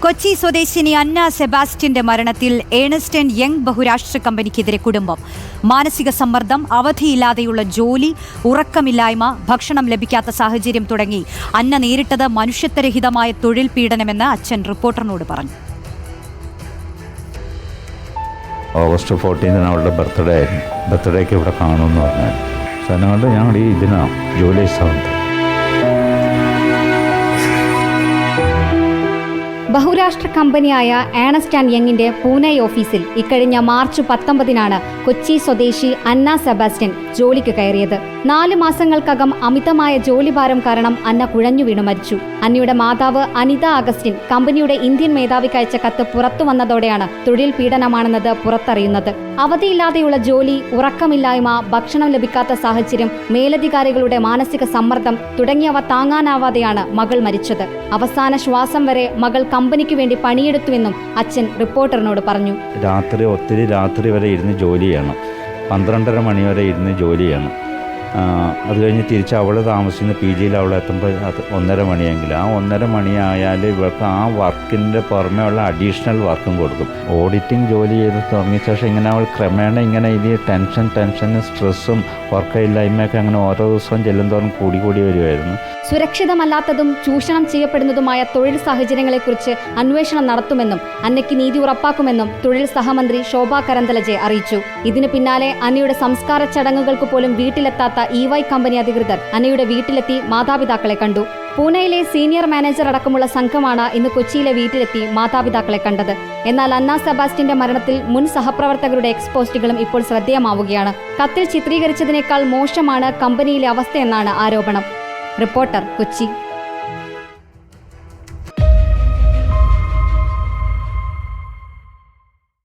കൊച്ചി സ്വദേശിനി അന്ന സെബാസ്റ്റ്യന്റെ മരണത്തിൽ Ernst and young ബഹുരാഷ്ട്ര കമ്പനിക്കെതിരെ കുടുംബം. മാനസിക സമ്മർദ്ദം, അവധിയില്ലാതെയുള്ള ജോലി, ഉറക്കമില്ലായ്മ, ഭക്ഷണം ലഭിക്കാത്ത സാഹചര്യം തുടങ്ങി അന്ന നേരിട്ടത് മനുഷ്യത്വരഹിതമായ തൊഴിൽ പീഡനമെന്ന് അച്ഛൻ റിപ്പോർട്ടറിനോട് പറഞ്ഞു. ഓഗസ്റ്റ് 14 അവളുടെ ബർത്ത്ഡേക്ക് ഇവിടെ കാണുമെന്ന് പറഞ്ഞാൽ സ്ഥലങ്ങളിൽ ഞങ്ങൾ ഇതിനാണ് ജൂലൈ 7. ബഹുരാഷ്ട്ര കമ്പനിയായ ഏണസ്റ്റ് ആൻഡ് യങ്ങിന്റെ പൂനെ ഓഫീസിൽ ഇക്കഴിഞ്ഞ മാർച്ച് 19 കൊച്ചി സ്വദേശി അന്ന സെബാസ്റ്റ്യൻ ജോലിക്ക് കയറിയത്. 4 മാസങ്ങൾക്കകം അമിതമായ ജോലിഭാരം കാരണം അന്ന കുഴഞ്ഞു വീണു മരിച്ചു. അന്നയുടെ മാതാവ് അനിത അഗസ്റ്റിൻ കമ്പനിയുടെ ഇന്ത്യൻ മേധാവിക്ക് അയച്ച കത്ത് പുറത്തു വന്നതോടെയാണ് തൊഴിൽ പീഡനമാണെന്നത് പുറത്തറിയുന്നത്. അവധിയില്ലാതെയുള്ള ജോലി, ഉറക്കമില്ലായ്മ, ഭക്ഷണം ലഭിക്കാത്ത സാഹചര്യം, മേലധികാരികളുടെ മാനസിക സമ്മർദ്ദം തുടങ്ങിയവ താങ്ങാനാവാതെയാണ് മകൾ മരിച്ചത്. അവസാന ശ്വാസം വരെ മകൾ കമ്പനിക്ക് വേണ്ടി പണിയെടുത്തുവെന്നും അച്ഛൻ റിപ്പോർട്ടറിനോട് പറഞ്ഞു. ഒത്തിരി രാത്രി വരെ ഇരുന്ന് ജോലി ചെയ്യണം, 12:30 മണി വരെ ഇരുന്ന് ജോലി ചെയ്യണം. അത് കഴിഞ്ഞ് തിരിച്ച് അവൾ താമസിക്കുന്ന PGയിൽ അവൾ എത്തുമ്പോൾ 1:30 മണിയെങ്കിൽ ആ 1:30 മണിയായാൽ ഇവർക്ക് ആ വർക്കിൻ്റെ പുറമേ ഉള്ള അഡീഷണൽ വർക്കും കൊടുക്കും. ഓഡിറ്റിംഗ് ജോലി ചെയ്ത് തുടങ്ങിയ ശേഷം ഇങ്ങനെ അവൾ ക്രമേണ ഇങ്ങനെ ഇത് ടെൻഷനും സ്ട്രെസ്സും വർക്കയില്ലായ്മയൊക്കെ അങ്ങനെ ഓരോ ദിവസവും ചെല്ലുന്തോറും കൂടി വരുമായിരുന്നു. സുരക്ഷിതമല്ലാത്തതും ചൂഷണം ചെയ്യപ്പെടുന്നതുമായ തൊഴിൽ സാഹചര്യങ്ങളെക്കുറിച്ച് അന്വേഷണം നടത്തുമെന്നും അന്നയ്ക്ക് നീതി ഉറപ്പാക്കുമെന്നും തൊഴിൽ സഹമന്ത്രി ശോഭാ കരന്തലജെ അറിയിച്ചു. ഇതിനു പിന്നാലെ അന്നയുടെ സംസ്കാര ചടങ്ങുകൾക്ക് പോലും വീട്ടിലെത്താത്ത EY കമ്പനി അധികൃതർ അന്നയുടെ വീട്ടിലെത്തി മാതാപിതാക്കളെ കണ്ടു. പൂനെയിലെ സീനിയർ മാനേജർ അടക്കമുള്ള സംഘമാണ് ഇന്ന് കൊച്ചിയിലെ വീട്ടിലെത്തി മാതാപിതാക്കളെ കണ്ടത്. എന്നാൽ അന്ന സെബാസ്റ്റ്യന്റെ മരണത്തിൽ മുൻ സഹപ്രവർത്തകരുടെ എക്സ്പോസ്റ്റുകളും ഇപ്പോൾ ശ്രദ്ധേയമാവുകയാണ്. കത്തിൽ ചിത്രീകരിച്ചതിനേക്കാൾ മോശമാണ് കമ്പനിയിലെ അവസ്ഥയെന്നാണ് ആരോപണം. റിപ്പോർട്ടർ, കൊച്ചി.